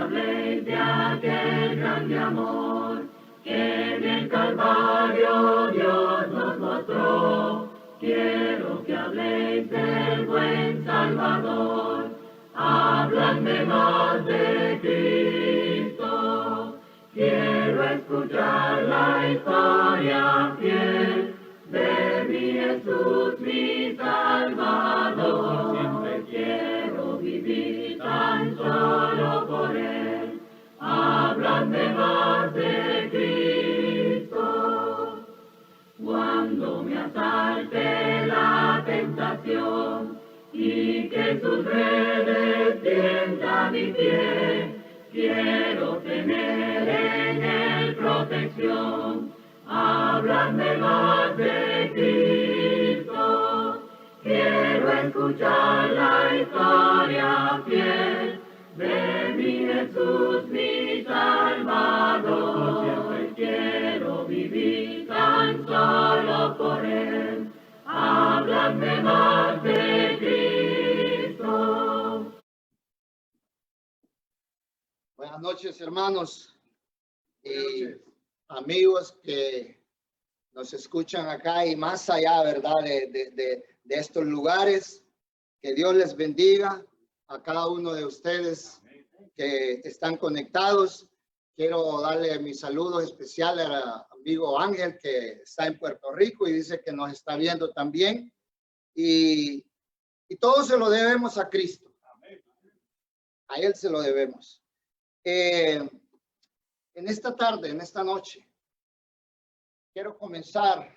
habléis de aquel grande amor que en el Calvario Dios nos mostró. Quiero que habléis del buen Salvador, habladme más de Cristo. Quiero escuchar la historia fiel de mi Jesús, mi Salvador. Siempre quiero vivir tan solo por Él. Habladme más de Cristo. Cuando me asalte la tentación y que sus redes tienda mi pie, quiero tener en Él protección. Habladme más de Cristo. Quiero escuchar la historia fiel de mi Jesús, mi Salvador. Siempre quiero vivir tan solo por Él. Habladme más de Cristo. Buenas noches, hermanos y amigos que nos escuchan acá y más allá, ¿verdad? De estos lugares. Que Dios les bendiga a cada uno de ustedes que están conectados. Quiero darle mi saludo especial al amigo Ángel, que está en Puerto Rico y dice que nos está viendo también. Y todo se lo debemos a Cristo. A Él se lo debemos. En esta tarde, en esta noche, quiero comenzar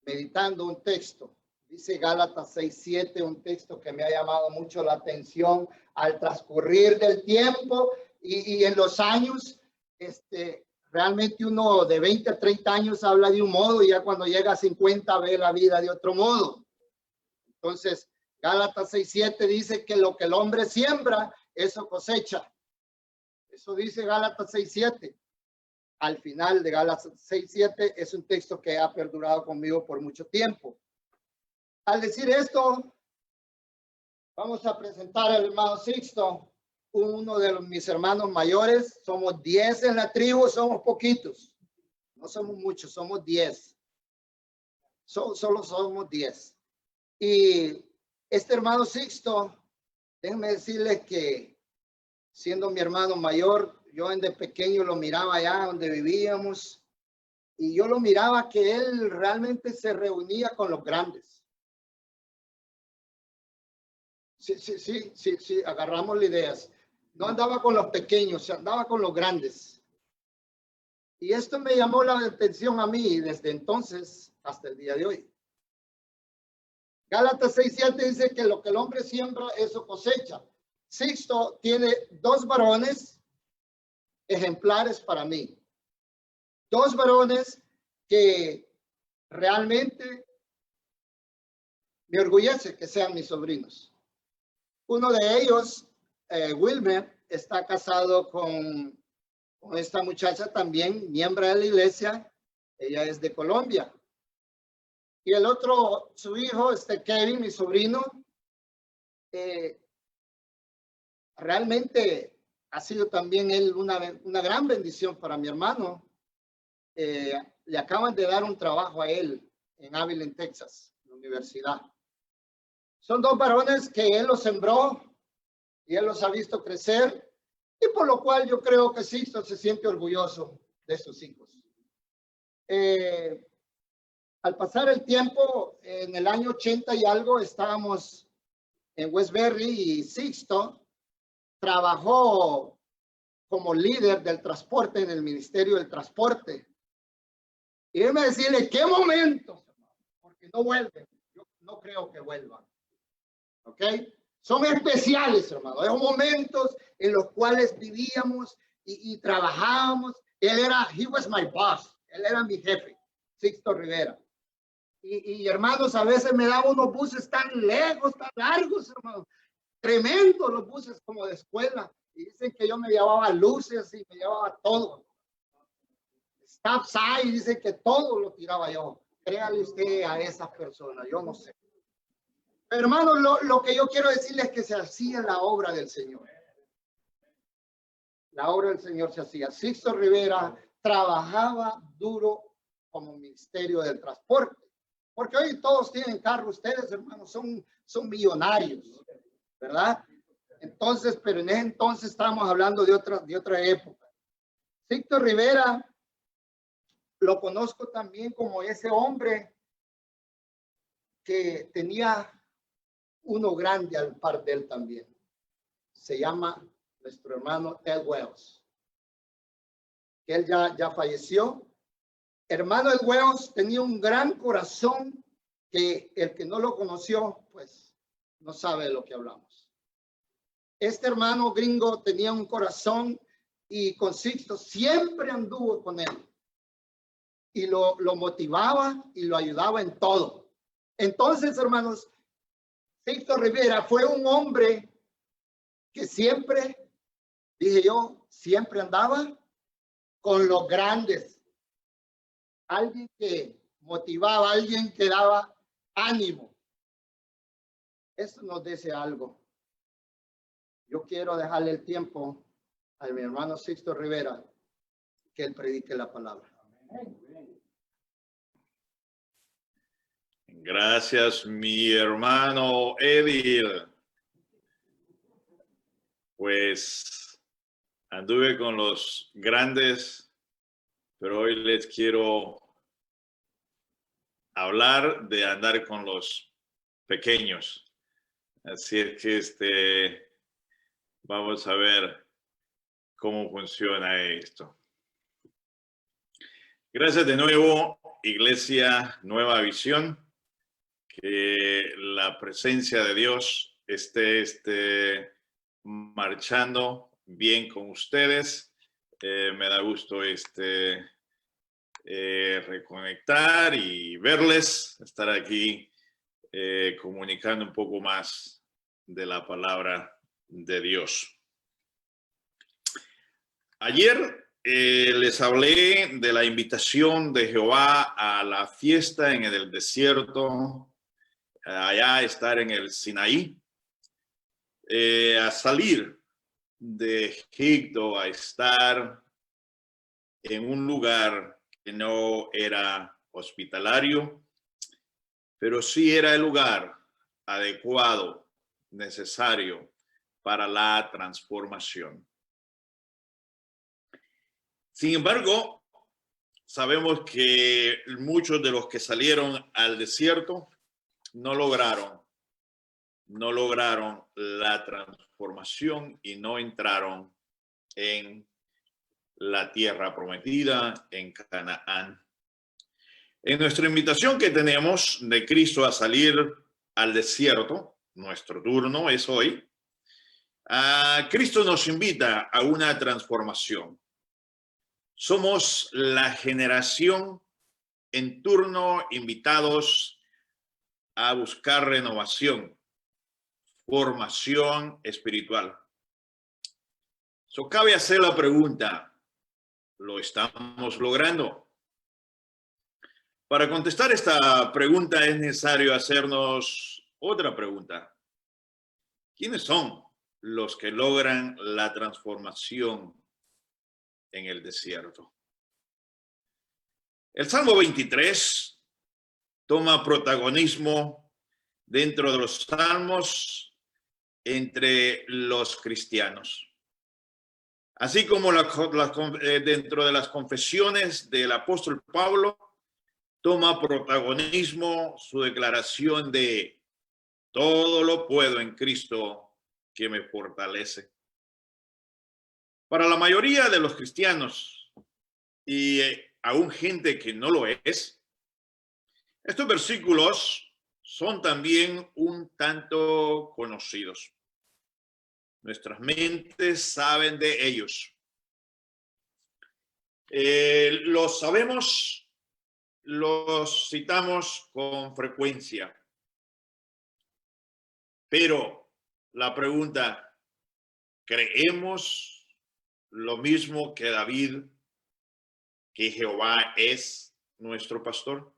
meditando un texto. Dice Gálatas 6:7, un texto que me ha llamado mucho la atención al transcurrir del tiempo y en los años. Realmente uno de 20 a 30 años habla de un modo y ya cuando llega a 50 ve la vida de otro modo. Entonces, Gálatas 6:7 dice que lo que el hombre siembra, eso cosecha. Eso dice Gálatas 6:7. Al final de Gálatas 6:7 es un texto que ha perdurado conmigo por mucho tiempo. Al decir esto, vamos a presentar al hermano Sixto, uno de mis hermanos mayores. Somos 10 en la tribu, somos poquitos. No somos muchos, somos 10. Solo somos 10. Y este hermano Sixto, déjenme decirles que siendo mi hermano mayor, yo desde pequeño lo miraba allá donde vivíamos y yo lo miraba que él realmente se reunía con los grandes. Sí, agarramos las ideas. No andaba con los pequeños, andaba con los grandes. Y esto me llamó la atención a mí desde entonces hasta el día de hoy. Gálatas 6:7 dice que lo que el hombre siembra, eso cosecha. Sixto tiene 2 varones ejemplares para mí. 2 varones que realmente me orgullece que sean mis sobrinos. Uno de ellos, Wilmer, está casado con esta muchacha también, miembro de la iglesia. Ella es de Colombia. Y el otro, su hijo, Kevin, mi sobrino, realmente ha sido también él una gran bendición para mi hermano. Le acaban de dar un trabajo a él en Abilene, Texas, en la universidad. Son 2 varones que él los sembró y él los ha visto crecer, y por lo cual yo creo que Sixto se siente orgulloso de sus hijos. Al pasar el tiempo, en el año 80 y algo, estábamos en Westbury y Sixto trabajó como líder del transporte en el Ministerio del Transporte. Y déjeme decirle, ¿qué momentos? Porque no vuelven. Yo no creo que vuelvan. ¿Ok? Son especiales, hermano. Esos momentos en los cuales vivíamos y trabajábamos. He was my boss. Él era mi jefe, Sixto Rivera. Y hermanos, a veces me daban unos buses tan lejos, tan largos, hermano. Tremendos los buses como de escuela. Y dicen que yo me llevaba luces y me llevaba todo. Stop sign, dicen que todo lo tiraba yo. Créale usted a esas personas, yo no sé. Pero hermano, lo que yo quiero decirles es que se hacía la obra del Señor. la obra del Señor se hacía. Sixto Rivera trabajaba duro como ministerio del transporte, porque hoy todos tienen carro, ustedes hermanos son millonarios, ¿verdad? Entonces, pero en ese entonces estábamos hablando de otra época. Sixto Rivera lo conozco también como ese hombre que tenía uno grande al par de él también. Se llama nuestro hermano Ed Wells, que él ya falleció. Hermano Ed Wells tenía un gran corazón que el que no lo conoció, pues no sabe de lo que hablamos. Este hermano gringo tenía un corazón y con Sixto siempre anduvo con él y lo motivaba y lo ayudaba en todo. Entonces, hermanos, Sixto Rivera fue un hombre que siempre, dije yo, siempre andaba con los grandes. Alguien que motivaba, alguien que daba ánimo. Esto nos dice algo. Yo quiero dejarle el tiempo a mi hermano Sixto Rivera que él predique la palabra. Gracias, mi hermano Edil. Pues anduve con los grandes, pero hoy les quiero hablar de andar con los pequeños. Así es que vamos a ver cómo funciona esto. Gracias de nuevo, Iglesia Nueva Visión. Que la presencia de Dios esté marchando bien con ustedes. Me da gusto reconectar y verles, estar aquí comunicando un poco más de la palabra de Dios. Ayer les hablé de la invitación de Jehová a la fiesta en el desierto, allá estar en el Sinaí, a salir de Egipto, a estar en un lugar que no era hospitalario, pero sí era el lugar adecuado, necesario para la transformación. Sin embargo, sabemos que muchos de los que salieron al desierto no lograron la transformación y no entraron en la tierra prometida, en Canaán. En nuestra invitación que tenemos de Cristo a salir al desierto, nuestro turno es hoy, Cristo nos invita a una transformación. Somos la generación en turno invitados a buscar renovación, formación espiritual. Cabe hacer la pregunta, ¿lo estamos logrando? Para contestar esta pregunta es necesario hacernos otra pregunta. ¿Quiénes son los que logran la transformación en el desierto? El Salmo 23 toma protagonismo dentro de los salmos entre los cristianos. Así como dentro de las confesiones del apóstol Pablo, toma protagonismo su declaración de todo lo puedo en Cristo que me fortalece. Para la mayoría de los cristianos y aún gente que no lo es, estos versículos son también un tanto conocidos. Nuestras mentes saben de ellos. Los sabemos, los citamos con frecuencia. Pero la pregunta, ¿creemos lo mismo que David, que Jehová es nuestro pastor?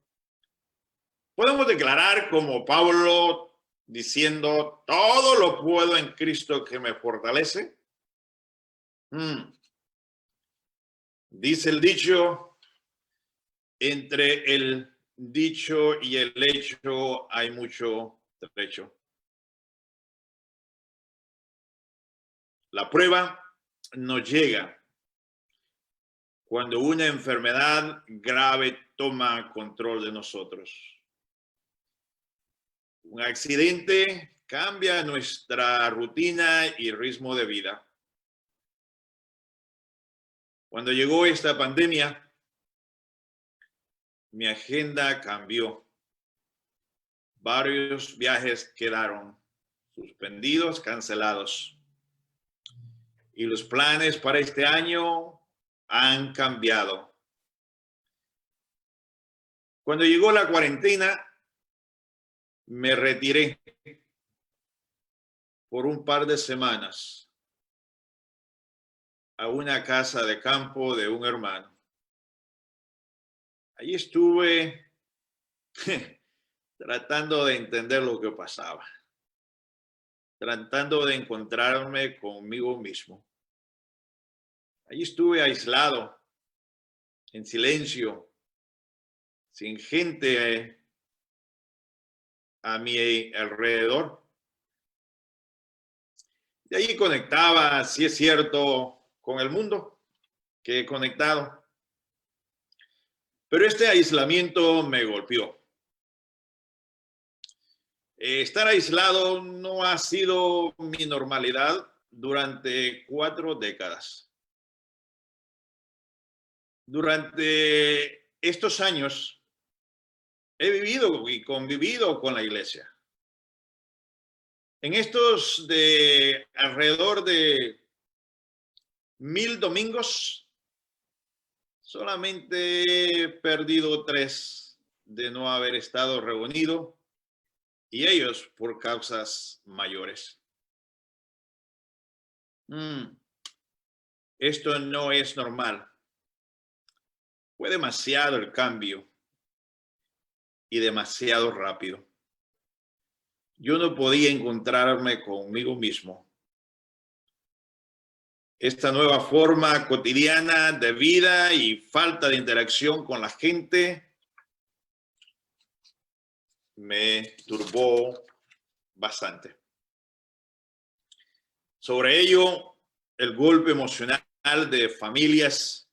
Podemos declarar como Pablo diciendo, todo lo puedo en Cristo que me fortalece. Dice el dicho, entre el dicho y el hecho hay mucho trecho. La prueba nos llega cuando una enfermedad grave toma control de nosotros. Un accidente cambia nuestra rutina y ritmo de vida. Cuando llegó esta pandemia, mi agenda cambió. Varios viajes quedaron suspendidos, cancelados. Y los planes para este año han cambiado. Cuando llegó la cuarentena, me retiré por un par de semanas a una casa de campo de un hermano. Allí estuve tratando de entender lo que pasaba, tratando de encontrarme conmigo mismo. Allí estuve aislado, en silencio, sin gente a mi alrededor. De allí conectaba, si es cierto, con el mundo que he conectado. Pero este aislamiento me golpeó. Estar aislado no ha sido mi normalidad durante 4 décadas. Durante estos años he vivido y convivido con la iglesia. En estos de alrededor de 1000 domingos, solamente he perdido 3 de no haber estado reunido, y ellos por causas mayores. Esto no es normal. Fue demasiado el cambio y demasiado rápido. Yo no podía encontrarme conmigo mismo. Esta nueva forma cotidiana de vida y falta de interacción con la gente me turbó bastante. Sobre ello, el golpe emocional de familias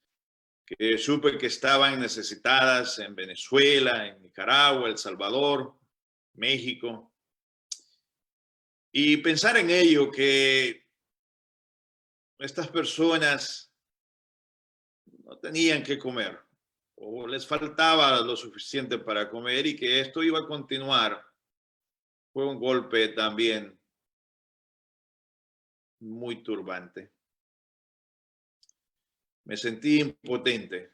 que supe que estaban necesitadas en Venezuela, en Nicaragua, El Salvador, México. Y pensar en ello, que estas personas no tenían que comer o les faltaba lo suficiente para comer y que esto iba a continuar, fue un golpe también muy turbante. Me sentí impotente.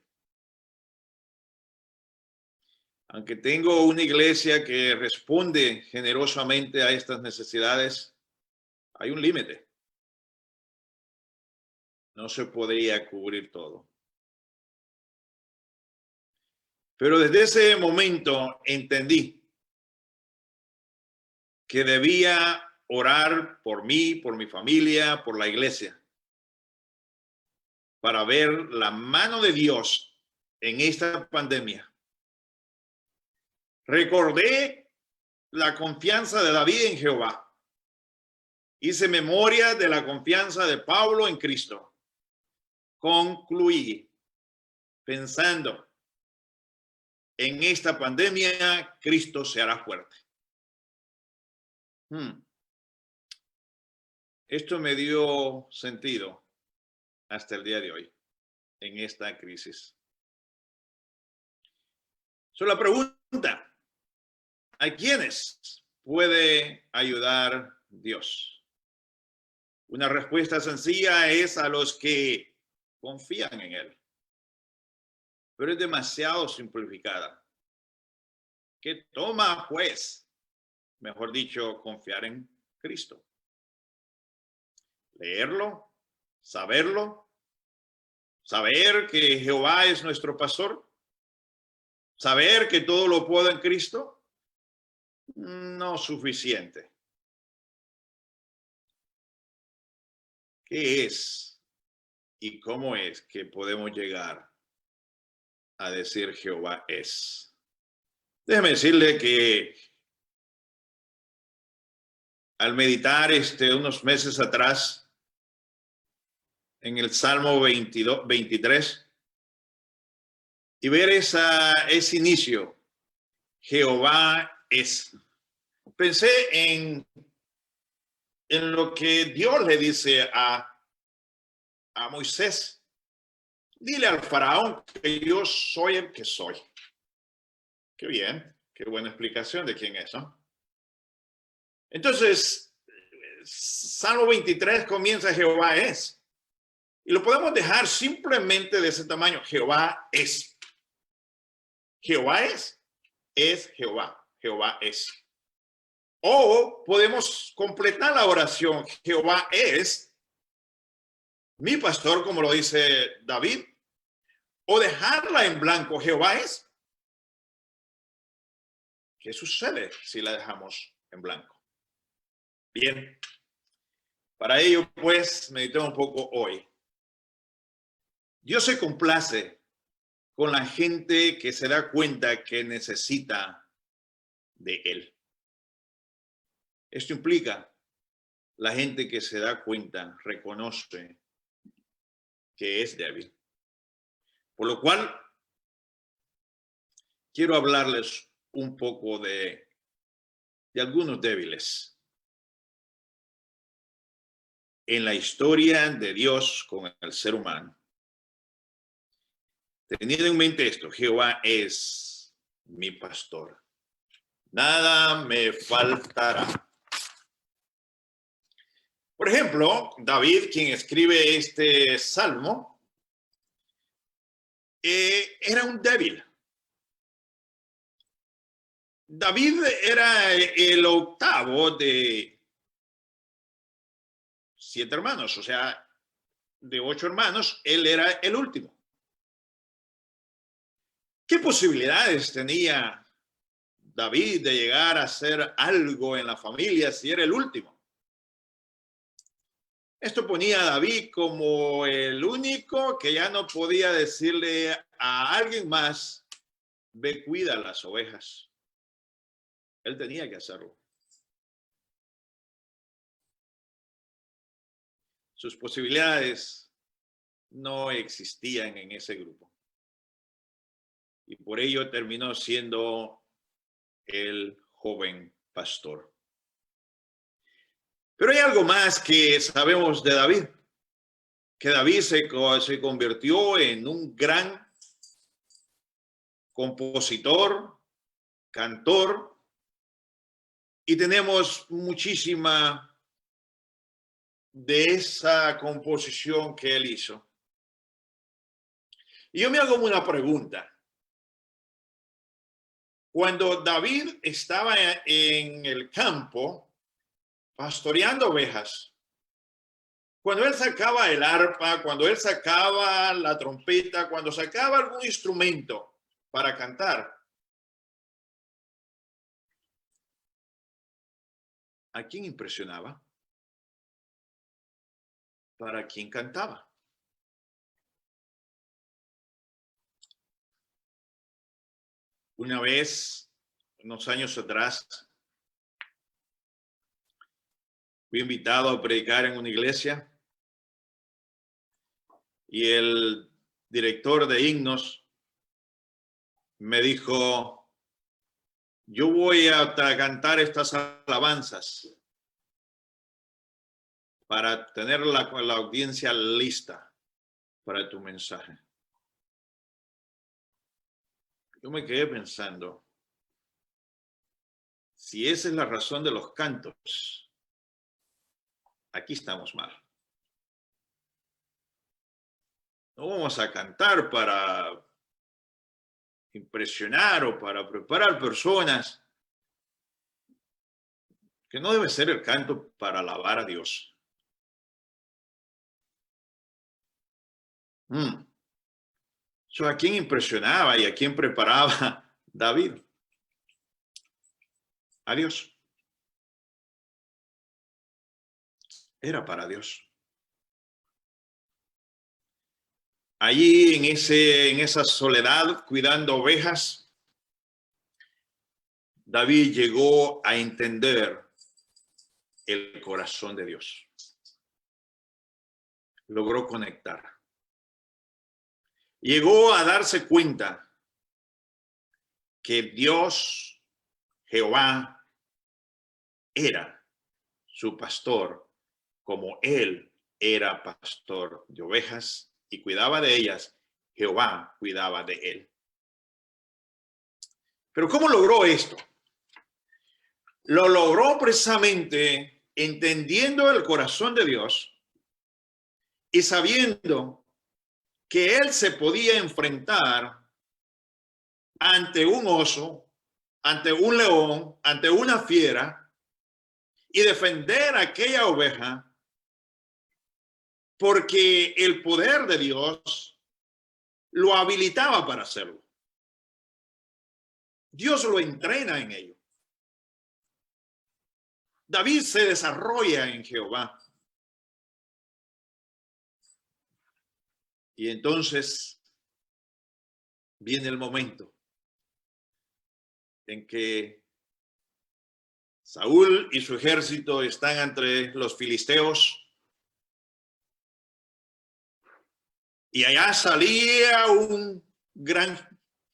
Aunque tengo una iglesia que responde generosamente a estas necesidades, hay un límite. No se podría cubrir todo. Pero desde ese momento entendí que debía orar por mí, por mi familia, por la iglesia, para ver la mano de Dios en esta pandemia. Recordé la confianza de David en Jehová. Hice memoria de la confianza de Pablo en Cristo. Concluí pensando, en esta pandemia, Cristo se hará fuerte. Esto me dio sentido hasta el día de hoy, en esta crisis. Solo la pregunta, ¿a quiénes puede ayudar Dios? Una respuesta sencilla es a los que confían en Él. Pero es demasiado simplificada. ¿Qué toma, pues? Mejor dicho, confiar en Cristo. Leerlo, saberlo, saber que Jehová es nuestro pastor, saber que todo lo puedo en Cristo, no suficiente. ¿Qué es ¿Y cómo es que podemos llegar a decir Jehová es? Déjeme decirle que al meditar unos meses atrás en el Salmo 23 y ver ese inicio, Jehová es. Pensé en lo que Dios le dice a Moisés. Dile al faraón que yo soy el que soy. Qué bien, qué buena explicación de quién es, ¿no? Entonces, Salmo 23 comienza Jehová es. Y lo podemos dejar simplemente de ese tamaño. Jehová es. Jehová es Jehová. Jehová es. O podemos completar la oración. Jehová es mi pastor, como lo dice David. O dejarla en blanco. Jehová es. ¿Qué sucede si la dejamos en blanco? Bien. Para ello, pues, meditemos un poco hoy. Dios se complace con la gente que se da cuenta que necesita de Él. Esto implica la gente que se da cuenta, reconoce que es débil. Por lo cual, quiero hablarles un poco de algunos débiles en la historia de Dios con el ser humano. Teniendo en mente esto, Jehová es mi pastor. Nada me faltará. Por ejemplo, David, quien escribe este salmo, era un débil. David era el octavo de 7 hermanos, o sea, de 8 hermanos, él era el último. ¿Qué posibilidades tenía David de llegar a hacer algo en la familia si era el último? Esto ponía a David como el único que ya no podía decirle a alguien más, ve, cuida las ovejas. Él tenía que hacerlo. Sus posibilidades no existían en ese grupo. Y por ello terminó siendo el joven pastor. Pero hay algo más que sabemos de David, que David se convirtió en un gran compositor, cantor, y tenemos muchísima de esa composición que él hizo. Y yo me hago una pregunta. Cuando David estaba en el campo pastoreando ovejas, cuando él sacaba el arpa, cuando él sacaba la trompeta, cuando sacaba algún instrumento para cantar, ¿a quién impresionaba? ¿Para quién cantaba? Una vez, unos años atrás, fui invitado a predicar en una iglesia y el director de himnos me dijo, yo voy a cantar estas alabanzas para tener la audiencia lista para tu mensaje. Yo me quedé pensando, si esa es la razón de los cantos, aquí estamos mal. No vamos a cantar para impresionar o para preparar personas, que no debe ser el canto para alabar a Dios. ¿A quién impresionaba y a quién preparaba David? A Dios. Era para Dios. allí en esa soledad, cuidando ovejas, David llegó a entender el corazón de Dios. Logró conectar. Llegó a darse cuenta que Dios, Jehová, era su pastor, como él era pastor de ovejas y cuidaba de ellas. Jehová cuidaba de él. Pero ¿cómo logró esto? Lo logró precisamente entendiendo el corazón de Dios y sabiendo que él se podía enfrentar ante un oso, ante un león, ante una fiera y defender a aquella oveja, porque el poder de Dios lo habilitaba para hacerlo. Dios lo entrena en ello. David se desarrolla en Jehová. Y entonces viene el momento en que Saúl y su ejército están entre los filisteos. Y allá salía un gran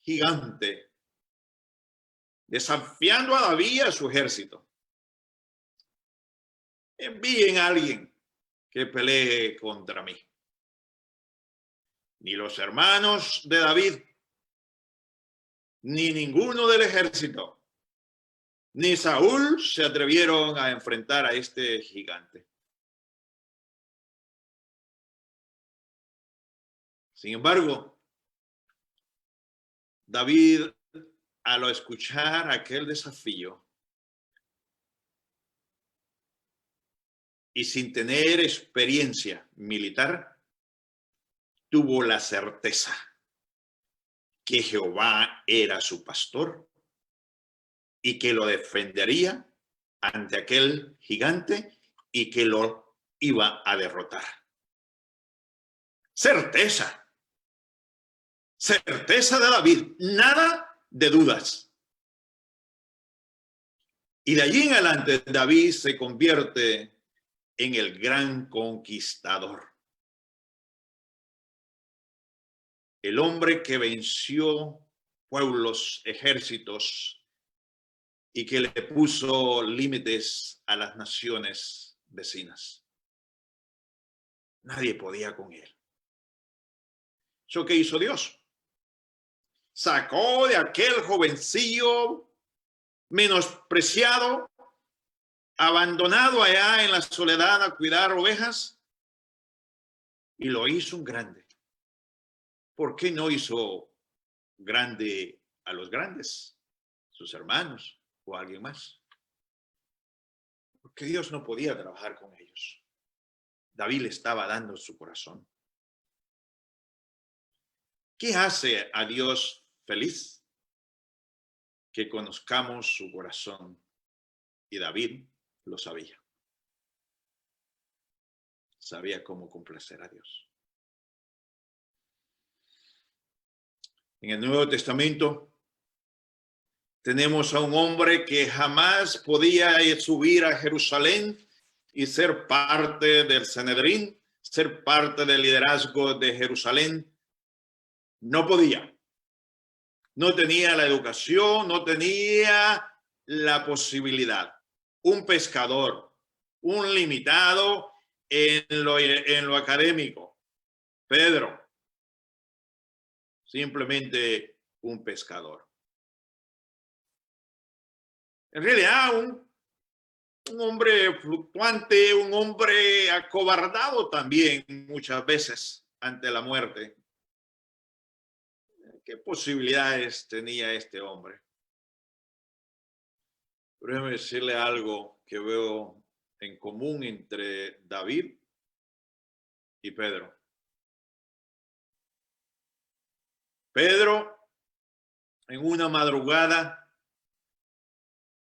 gigante desafiando a David y a su ejército. Envíen a alguien que pelee contra mí. Ni los hermanos de David, ni ninguno del ejército, ni Saúl se atrevieron a enfrentar a este gigante. Sin embargo, David, al escuchar aquel desafío y sin tener experiencia militar, tuvo la certeza que Jehová era su pastor y que lo defendería ante aquel gigante y que lo iba a derrotar. Certeza. Certeza de David, nada de dudas. Y de allí en adelante David se convierte en el gran conquistador. El hombre que venció pueblos, ejércitos y que le puso límites a las naciones vecinas. Nadie podía con él. ¿Eso qué hizo Dios? Sacó de aquel jovencillo menospreciado, abandonado allá en la soledad a cuidar ovejas, y lo hizo un grande. ¿Por qué no hizo grande a los grandes, sus hermanos o alguien más? Porque Dios no podía trabajar con ellos. David le estaba dando su corazón. ¿Qué hace a Dios feliz? Que conozcamos su corazón. Y David lo sabía. Sabía cómo complacer a Dios. En el Nuevo Testamento tenemos a un hombre que jamás podía subir a Jerusalén y ser parte del Sanedrín, ser parte del liderazgo de Jerusalén. No podía. No tenía la educación, no tenía la posibilidad. Un pescador, un limitado en lo académico. Pedro, simplemente un pescador. En realidad, un hombre fluctuante, un hombre acobardado también muchas veces ante la muerte. ¿Qué posibilidades tenía este hombre? Pero déjame decirle algo que veo en común entre David y Pedro. Pedro, en una madrugada,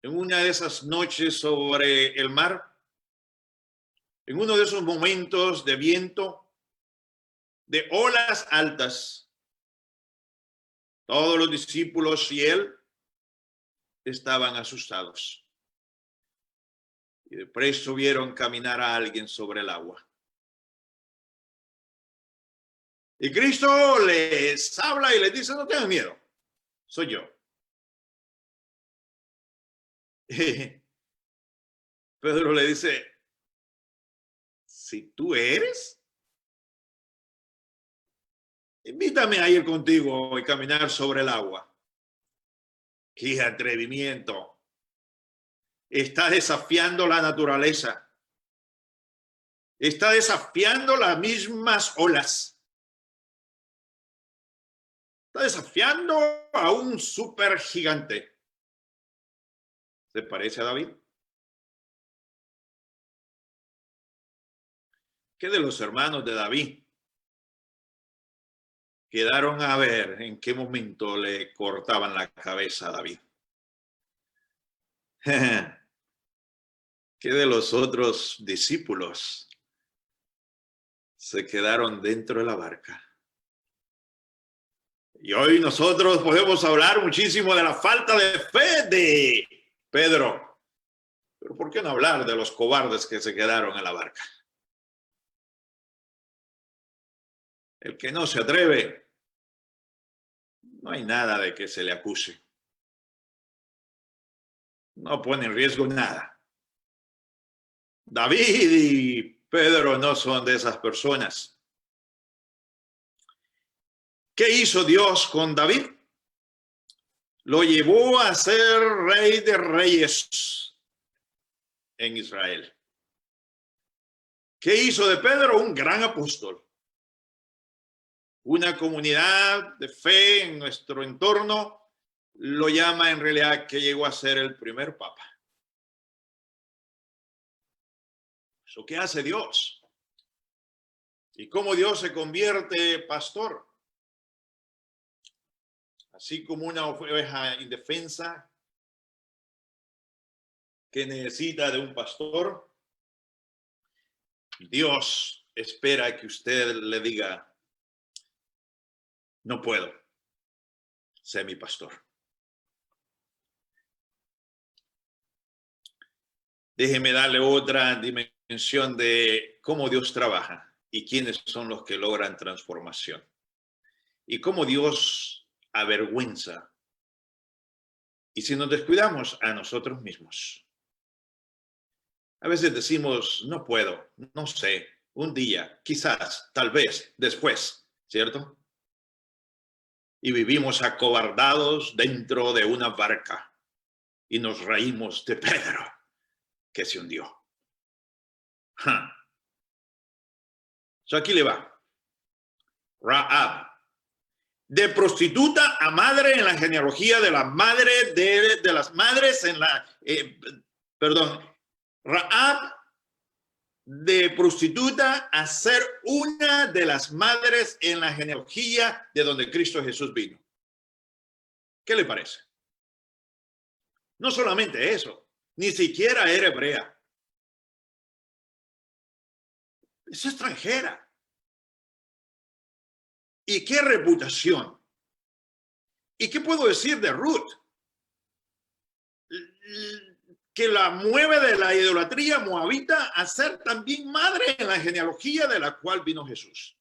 en una de esas noches sobre el mar, en uno de esos momentos de viento, de olas altas. Todos los discípulos y él estaban asustados. Y de presto vieron caminar a alguien sobre el agua. Y Cristo les habla y les dice, no tengan miedo, soy yo. Pedro le dice, si tú eres, invítame a ir contigo y caminar sobre el agua. ¡Qué atrevimiento! Está desafiando la naturaleza. Está desafiando las mismas olas. Está desafiando a un supergigante. ¿Se parece a David? ¿Qué de los hermanos de David? Quedaron a ver en qué momento le cortaban la cabeza a David. ¿Qué de los otros discípulos? Se quedaron dentro de la barca. Y hoy nosotros podemos hablar muchísimo de la falta de fe de Pedro. Pero ¿por qué no hablar de los cobardes que se quedaron en la barca? El que no se atreve, no hay nada de que se le acuse. No pone en riesgo nada. David y Pedro no son de esas personas. ¿Qué hizo Dios con David? Lo llevó a ser rey de reyes en Israel. ¿Qué hizo de Pedro? Un gran apóstol. Una comunidad de fe en nuestro entorno lo llama en realidad que llegó a ser el primer papa. ¿Eso qué hace Dios? ¿Y cómo Dios se convierte pastor? Así como una oveja indefensa que necesita de un pastor, Dios espera que usted le diga, no puedo, sé mi pastor. Déjeme darle otra dimensión de cómo Dios trabaja y quiénes son los que logran transformación. Y cómo Dios avergüenza. Y si nos descuidamos a nosotros mismos. A veces decimos, no puedo, no sé, un día, quizás, tal vez, después, ¿cierto? Y vivimos acobardados dentro de una barca y nos reímos de Pedro, que se hundió. Aquí le va. Rahab. De prostituta a madre en la genealogía de la madre de las madres en la... Rahab de prostituta a ser una de las madres en la genealogía de donde Cristo Jesús vino. ¿Qué le parece? No solamente eso, ni siquiera era hebrea. Es extranjera. ¿Y qué reputación? ¿Y qué puedo decir de Ruth? Que la mueve de la idolatría moabita a ser también madre en la genealogía de la cual vino Jesús.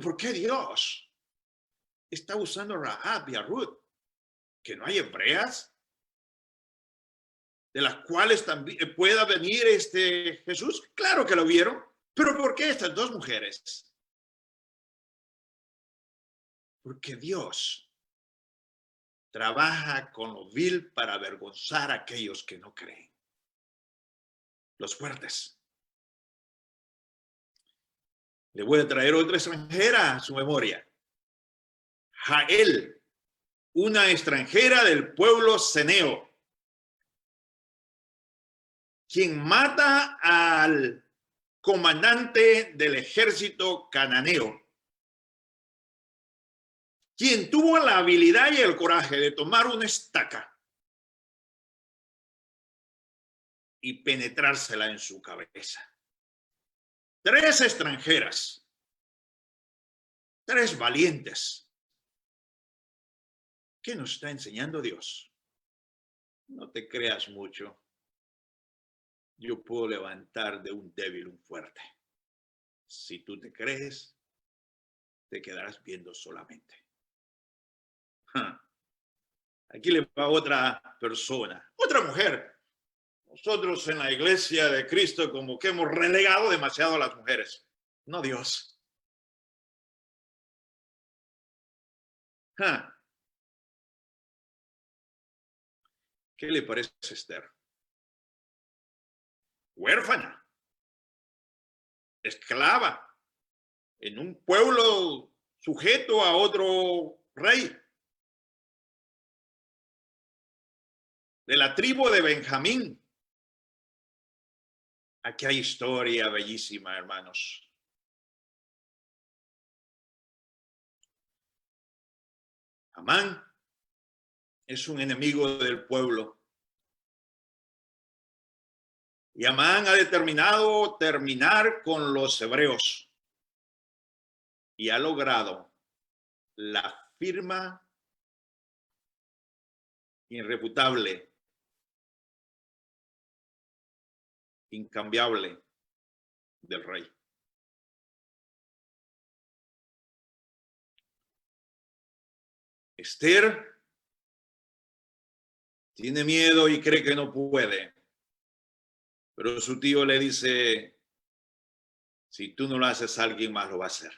¿Por qué Dios está usando a Rahab y a Ruth? ¿Que no hay hebreas de las cuales también pueda venir Jesús? Claro que lo vieron, pero ¿por qué estas dos mujeres? Porque Dios trabaja con lo vil para avergonzar a aquellos que no creen. Los fuertes. Le voy a traer otra extranjera a su memoria. Jael, una extranjera del pueblo ceneo, quien mata al comandante del ejército cananeo, quien tuvo la habilidad y el coraje de tomar una estaca y penetrársela en su cabeza. 3 extranjeras, 3 valientes. ¿Qué nos está enseñando Dios? No te creas mucho. Yo puedo levantar de un débil un fuerte. Si tú te crees, te quedarás viendo solamente. Aquí le va otra persona, otra mujer. Nosotros en la iglesia de Cristo como que hemos relegado demasiado a las mujeres, no Dios. ¿Qué le parece a Esther? Huérfana, esclava, en un pueblo sujeto a otro rey. De la tribu de Benjamín. Aquí hay historia bellísima, hermanos. Amán es un enemigo del pueblo. Y Amán ha determinado terminar con los hebreos. Y ha logrado la firma irrefutable, incambiable del rey. Esther tiene miedo y cree que no puede, pero su tío le dice, si tú no lo haces, alguien más lo va a hacer.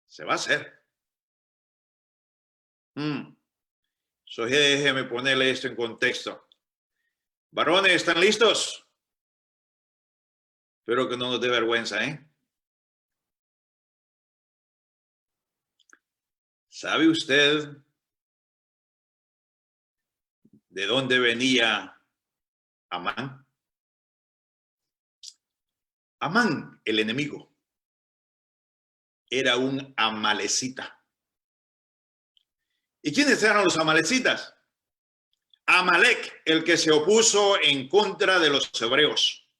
Se va a hacer. Déjeme ponerle esto en contexto. Varones, ¿están listos? Espero que no nos dé vergüenza, ¿eh? ¿Sabe usted de dónde venía Amán? Amán, el enemigo, era un amalecita. ¿Y quiénes eran los amalecitas? Amalek, el que se opuso en contra de los hebreos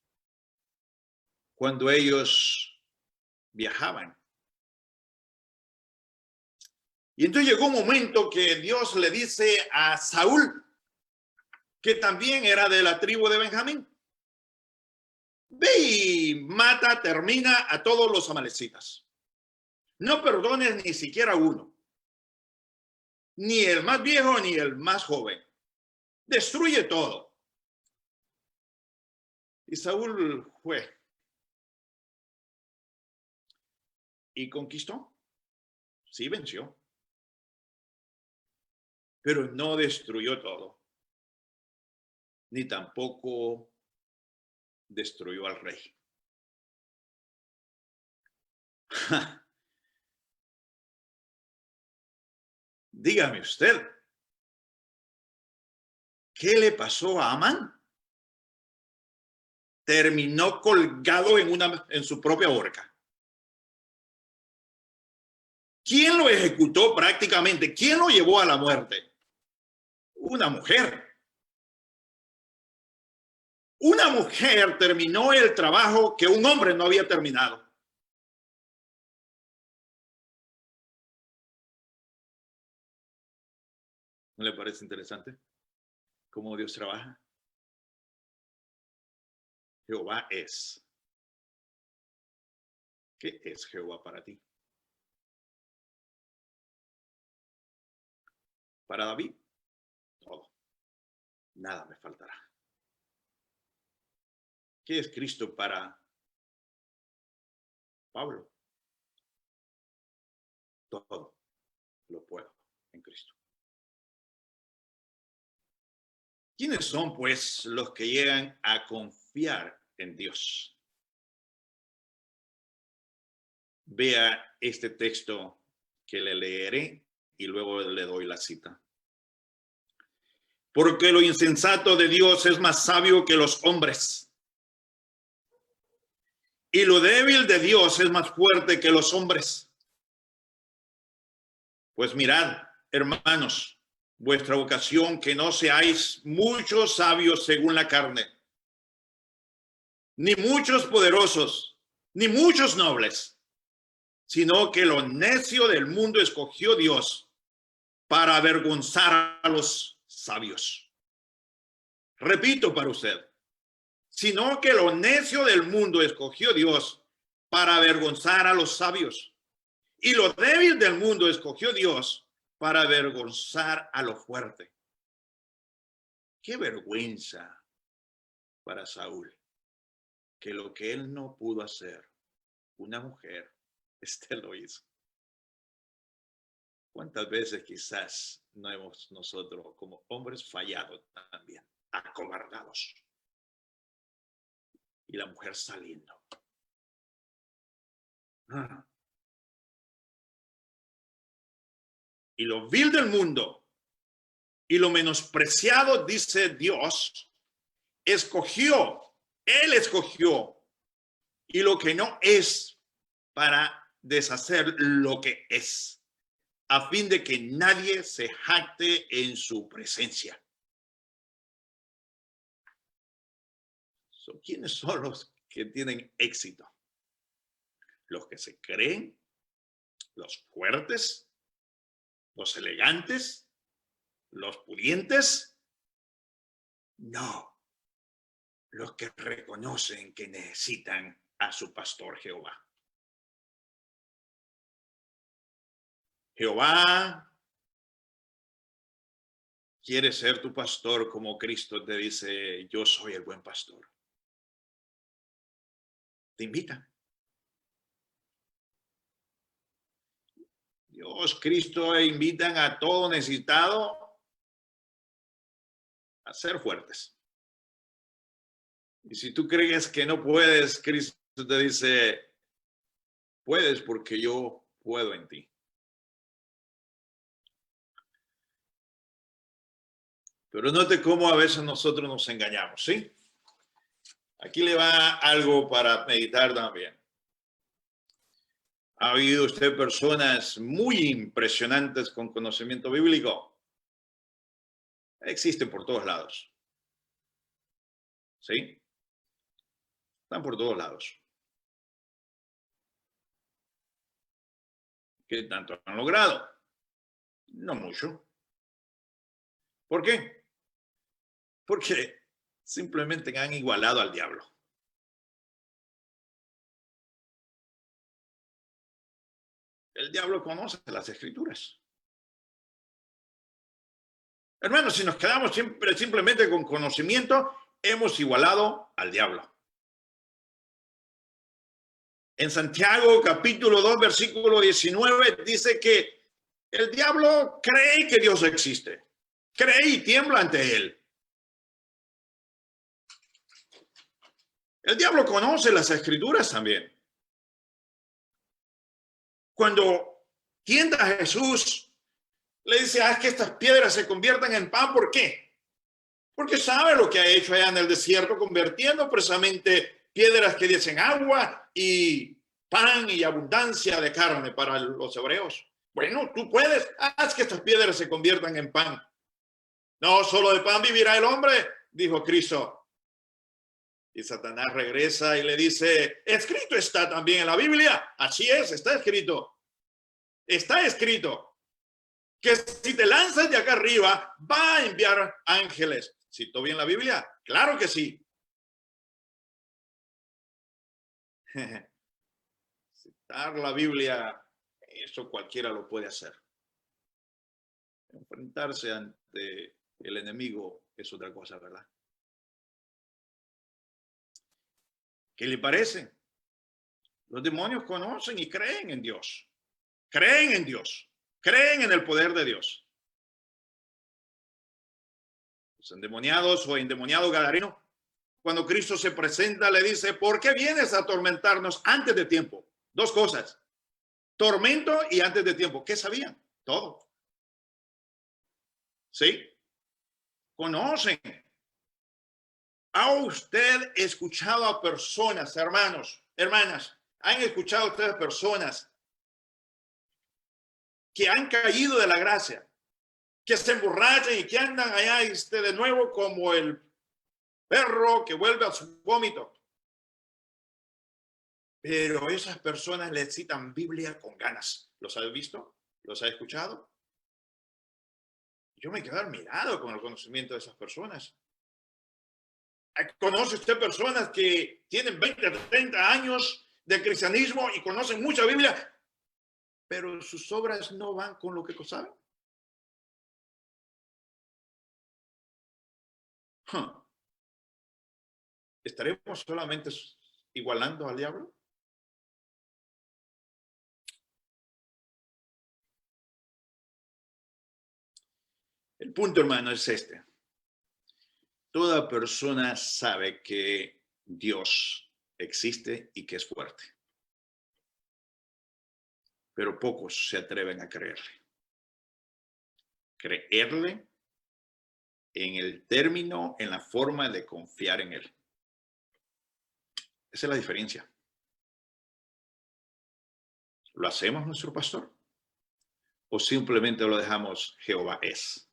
cuando ellos viajaban. Y entonces llegó un momento que Dios le dice a Saúl, que también era de la tribu de Benjamín, ve y mata, termina a todos los amalecitas. No perdones ni siquiera uno, ni el más viejo ni el más joven. Destruye todo. Y Saúl fue y conquistó. Sí, venció. Pero no destruyó todo. Ni tampoco destruyó al rey. Dígame usted, ¿qué le pasó a Amán? Terminó colgado en su propia horca. ¿Quién lo ejecutó prácticamente? ¿Quién lo llevó a la muerte? Una mujer. Una mujer terminó el trabajo que un hombre no había terminado. ¿No le parece interesante cómo Dios trabaja? Jehová es. ¿Qué es Jehová para ti? Para David, todo. Nada me faltará. ¿Qué es Cristo para Pablo? Todo lo puedo en Cristo. ¿Quiénes son, pues, los que llegan a confiar en Dios? Vea este texto que le leeré y luego le doy la cita. Porque lo insensato de Dios es más sabio que los hombres, y lo débil de Dios es más fuerte que los hombres. Pues mirad, hermanos, vuestra vocación, que no seáis muchos sabios según la carne, ni muchos poderosos, ni muchos nobles, sino que lo necio del mundo escogió Dios para avergonzar a los sabios. Repito para usted, sino que lo necio del mundo escogió Dios para avergonzar a los sabios, y lo débil del mundo escogió Dios para avergonzar a lo fuerte. Qué vergüenza para Saúl que lo que él no pudo hacer, una mujer, lo hizo. ¿Cuántas veces quizás no hemos nosotros como hombres fallado también, acobardados? Y la mujer saliendo. Y lo vil del mundo y lo menospreciado, dice Dios, escogió, Él escogió, y lo que no es para deshacer lo que es, a fin de que nadie se jacte en su presencia. ¿Quiénes son los que tienen éxito? Los que se creen, los fuertes, los elegantes, los pudientes. No, los que reconocen que necesitan a su pastor Jehová. Jehová quiere ser tu pastor, como Cristo te dice, yo soy el buen pastor. Te invita. Dios, Cristo invitan a todo necesitado a ser fuertes. Y si tú crees que no puedes, Cristo te dice, puedes porque yo puedo en ti. Pero note cómo a veces nosotros nos engañamos, ¿sí? Aquí le va algo para meditar también. ¿Ha oído usted personas muy impresionantes con conocimiento bíblico? Existen por todos lados. ¿Sí? Están por todos lados. ¿Qué tanto han logrado? No mucho. ¿Por qué? Porque simplemente han igualado al diablo. El diablo conoce las escrituras. Hermanos, si nos quedamos simplemente con conocimiento, hemos igualado al diablo. En Santiago capítulo 2, versículo 19, dice que el diablo cree que Dios existe. Cree y tiembla ante él. El diablo conoce las escrituras también. Cuando tienta a Jesús, le dice, haz que estas piedras se conviertan en pan. ¿Por qué? Porque sabe lo que ha hecho allá en el desierto, convirtiendo precisamente piedras que dicen agua y pan y abundancia de carne para los hebreos. Bueno, tú puedes, haz que estas piedras se conviertan en pan. No solo de pan vivirá el hombre, dijo Cristo. Y Satanás regresa y le dice, escrito está también en la Biblia. Así es, está escrito. Está escrito que si te lanzas de acá arriba, va a enviar ángeles. ¿Citó bien la Biblia? Claro que sí. Citar la Biblia, eso cualquiera lo puede hacer. Enfrentarse ante el enemigo es otra cosa, ¿verdad? ¿Qué le parece? Los demonios conocen y creen en Dios. Creen en Dios. Creen en el poder de Dios. Los endemoniados o endemoniado gadareno, cuando Cristo se presenta, le dice, ¿por qué vienes a atormentarnos antes de tiempo? Dos cosas. Tormento y antes de tiempo. ¿Qué sabían? Todo. ¿Sí? Conocen. ¿Ha usted escuchado a personas, hermanos, hermanas? ¿Han escuchado a ustedes personas que han caído de la gracia, que se emborrachan y que andan allá de nuevo como el perro que vuelve a su vómito? Pero esas personas le citan Biblia con ganas. ¿Los has visto? ¿Los has escuchado? Yo me quedo admirado con el conocimiento de esas personas. ¿Conoce usted personas que tienen 20, 30 años de cristianismo y conocen mucha Biblia, pero sus obras no van con lo que saben? ¿Estaremos solamente igualando al diablo? El punto, hermano, es este. Toda persona sabe que Dios existe y que es fuerte, pero pocos se atreven a creerle. Creerle en el término, en la forma de confiar en él. Esa es la diferencia. ¿Lo hacemos nuestro pastor? ¿O simplemente lo dejamos Jehová es?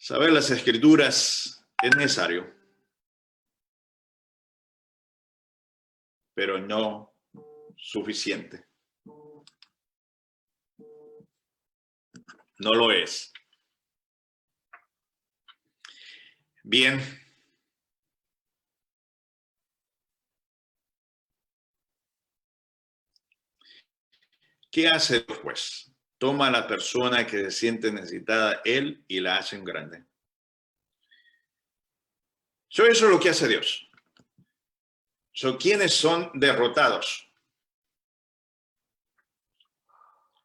Saber las escrituras es necesario, pero no suficiente. No lo es. Bien. ¿Qué hace Dios, pues? Toma a la persona que se siente necesitada él y la hace un grande. Eso es lo que hace Dios. ¿Quiénes son derrotados?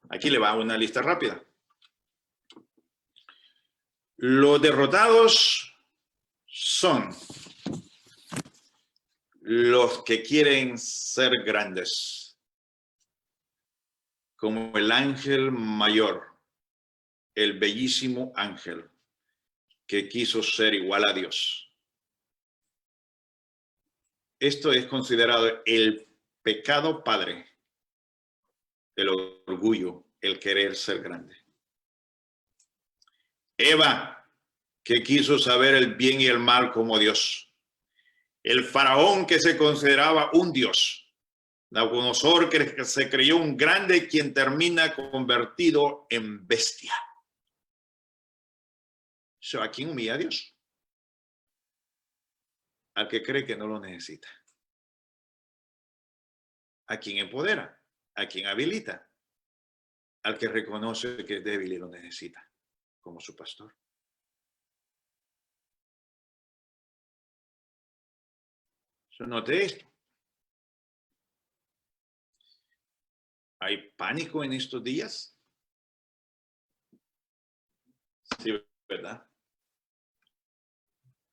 Aquí le va una lista rápida. Los derrotados son los que quieren ser grandes, como el ángel mayor, el bellísimo ángel que quiso ser igual a Dios. Esto es considerado el pecado padre, el orgullo, el querer ser grande. Eva, que quiso saber el bien y el mal como Dios. El faraón, que se consideraba un dios. Nabucodonosor, que se creyó un grande, quien termina convertido en bestia. ¿A quién humilla a Dios? Al que cree que no lo necesita. ¿A quién empodera? ¿A quién habilita? Al que reconoce que es débil y lo necesita, como su pastor. Note esto. ¿Hay pánico en estos días? Sí, ¿verdad?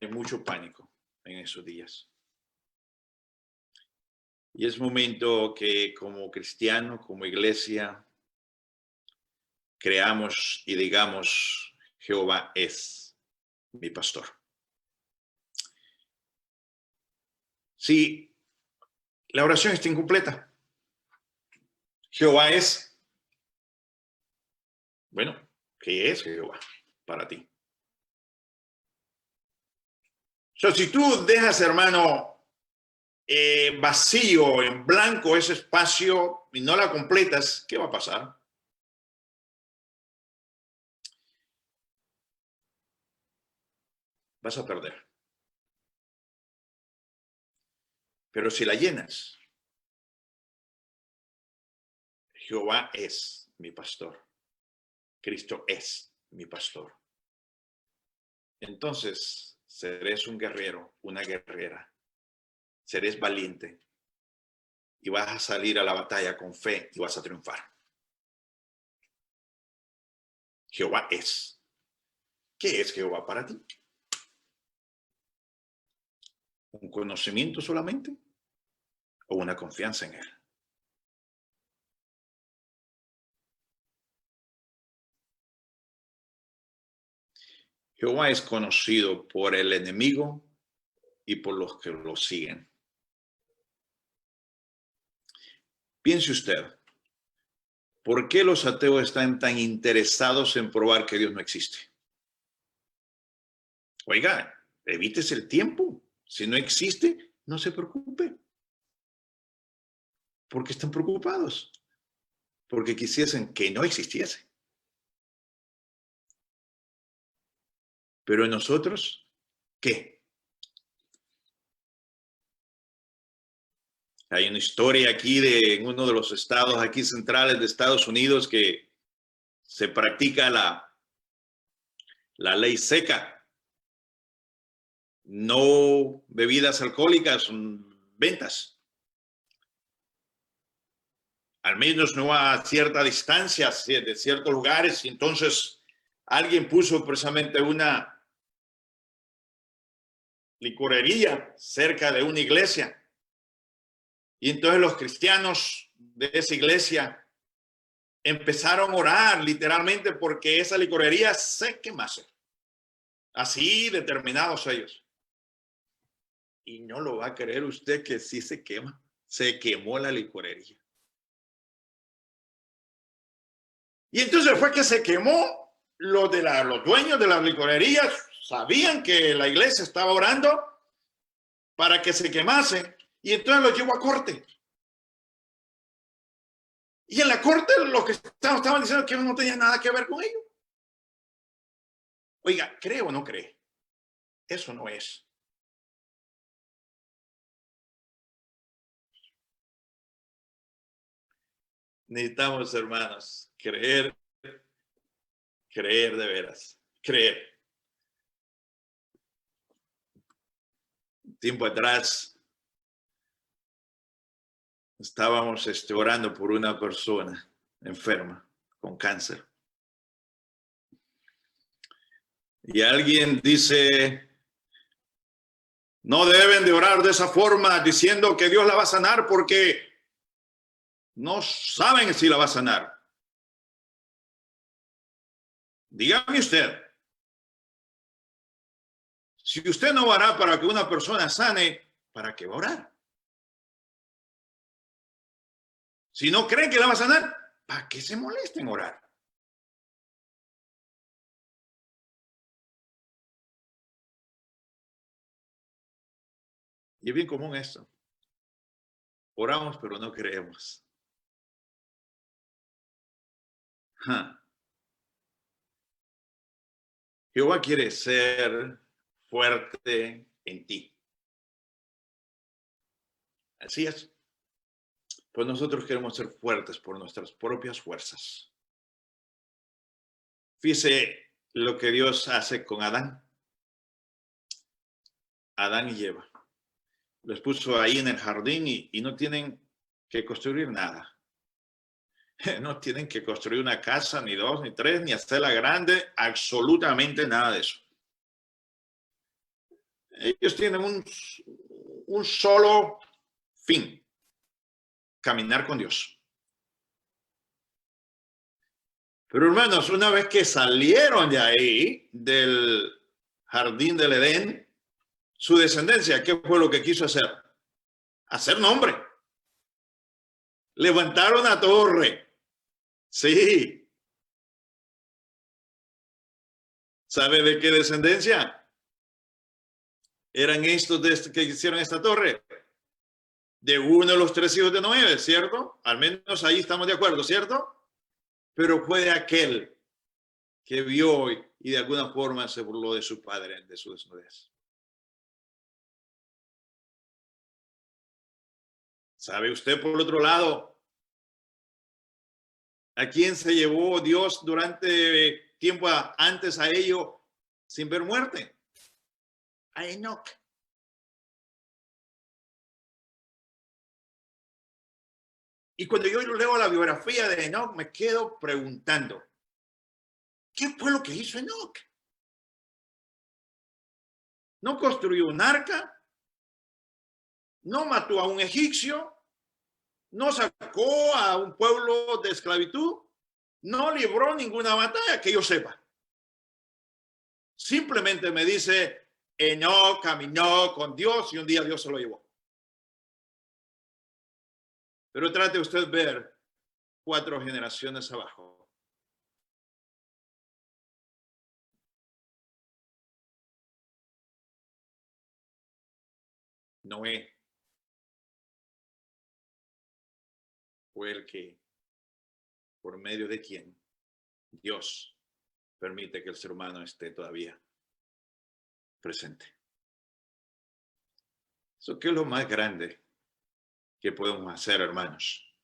Hay mucho pánico en esos días. Y es momento que como cristianos, como iglesia, creamos y digamos, Jehová es mi pastor. Si la oración está incompleta, Jehová es, bueno, ¿qué es Jehová para ti? Si tú dejas, hermano, vacío, en blanco ese espacio y no la completas, ¿qué va a pasar? Vas a perder. Pero si la llenas, Jehová es mi pastor. Cristo es mi pastor. Entonces, serás un guerrero, una guerrera. Serás valiente y vas a salir a la batalla con fe y vas a triunfar. Jehová es. ¿Qué es Jehová para ti? ¿Un conocimiento solamente o una confianza en él? Jehová es conocido por el enemigo y por los que lo siguen. Piense usted, ¿por qué los ateos están tan interesados en probar que Dios no existe? Oiga, evítese el tiempo. Si no existe, no se preocupe. Porque están preocupados. Porque quisiesen que no existiese. Pero nosotros, ¿qué? Hay una historia aquí en uno de los estados aquí centrales de Estados Unidos que se practica la ley seca. No bebidas alcohólicas, ventas. Al menos no a cierta distancia de ciertos lugares. Y entonces alguien puso precisamente una licorería cerca de una iglesia. Y entonces los cristianos de esa iglesia empezaron a orar literalmente porque esa licorería se quemase. Así determinados ellos. Y no lo va a creer usted que sí se quema. Se quemó la licorería. Y entonces fue que se quemó. Los dueños de las licorerías sabían que la iglesia estaba orando para que se quemase. Y entonces los llevó a corte. Y en la corte los que estaban diciendo que no tenía nada que ver con ello. Oiga, ¿cree o no cree? Eso no es. Necesitamos, hermanos, creer de veras, creer. Tiempo atrás estábamos orando por una persona enferma con cáncer. Y alguien dice, no deben de orar de esa forma diciendo que Dios la va a sanar porque no saben si la va a sanar. Dígame usted, si usted no orará para que una persona sane, ¿para qué va a orar? Si no creen que la va a sanar, ¿para qué se molesta en orar? Y es bien común esto. Oramos, pero no creemos. Jehová quiere ser fuerte en ti. Así es. Pues nosotros queremos ser fuertes por nuestras propias fuerzas. Fíjese lo que Dios hace con Adán. Adán y Eva. Los puso ahí en el jardín y no tienen que construir nada. No tienen que construir una casa, ni dos, ni tres, ni hacerla grande, absolutamente nada de eso. Ellos tienen un solo fin: caminar con Dios. Pero hermanos, una vez que salieron de ahí, del jardín del Edén, su descendencia, ¿qué fue lo que quiso hacer? Hacer nombre. Levantaron una torre. Sí. ¿Sabe de qué descendencia? Eran estos que hicieron esta torre. De uno de los 3 hijos de Noé, ¿cierto? Al menos ahí estamos de acuerdo, ¿cierto? Pero fue de aquel que vio y de alguna forma se burló de su padre, de su desnudez. ¿Sabe usted, por otro lado, a quién se llevó Dios durante tiempo antes a ello sin ver muerte? A Enoc. Y cuando yo leo la biografía de Enoc, me quedo preguntando, ¿qué fue lo que hizo Enoc? No construyó un arca, no mató a un egipcio, no sacó a un pueblo de esclavitud, no libró ninguna batalla que yo sepa. Simplemente me dice, Enoc caminó con Dios y un día Dios se lo llevó. Pero trate usted de ver 4 generaciones abajo. Noé, fue el que, por medio de quien Dios permite que el ser humano esté todavía presente. Eso que es lo más grande que podemos hacer, hermanos,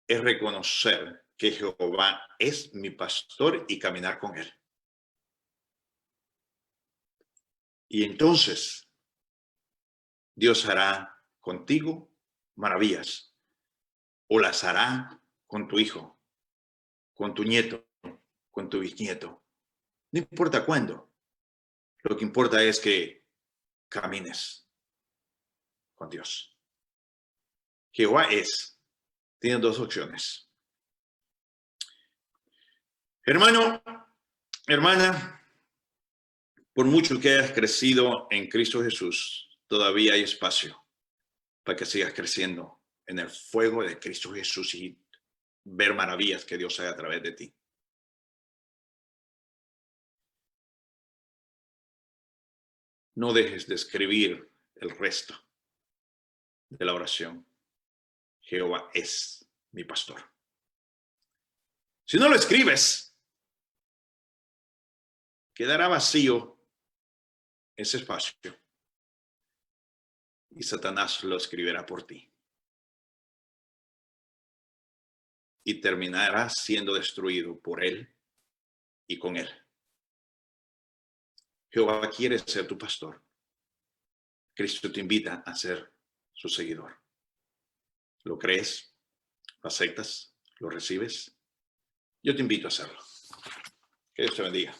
es reconocer que Jehová es mi pastor y caminar con él. Y entonces Dios hará contigo maravillas, o las hará con tu hijo, con tu nieto, con tu bisnieto. No importa cuándo. Lo que importa es que camines con Dios. Jehová tiene dos opciones. Hermano, hermana, por mucho que hayas crecido en Cristo Jesús, todavía hay espacio para que sigas creciendo en el fuego de Cristo Jesús y ver maravillas que Dios haga a través de ti. No dejes de escribir el resto de la oración. Jehová es mi pastor. Si no lo escribes, quedará vacío ese espacio y Satanás lo escribirá por ti. Y terminará siendo destruido por él y con él. Jehová quiere ser tu pastor. Cristo te invita a ser su seguidor. ¿Lo crees? ¿Lo aceptas? ¿Lo recibes? Yo te invito a hacerlo. Que Dios te bendiga.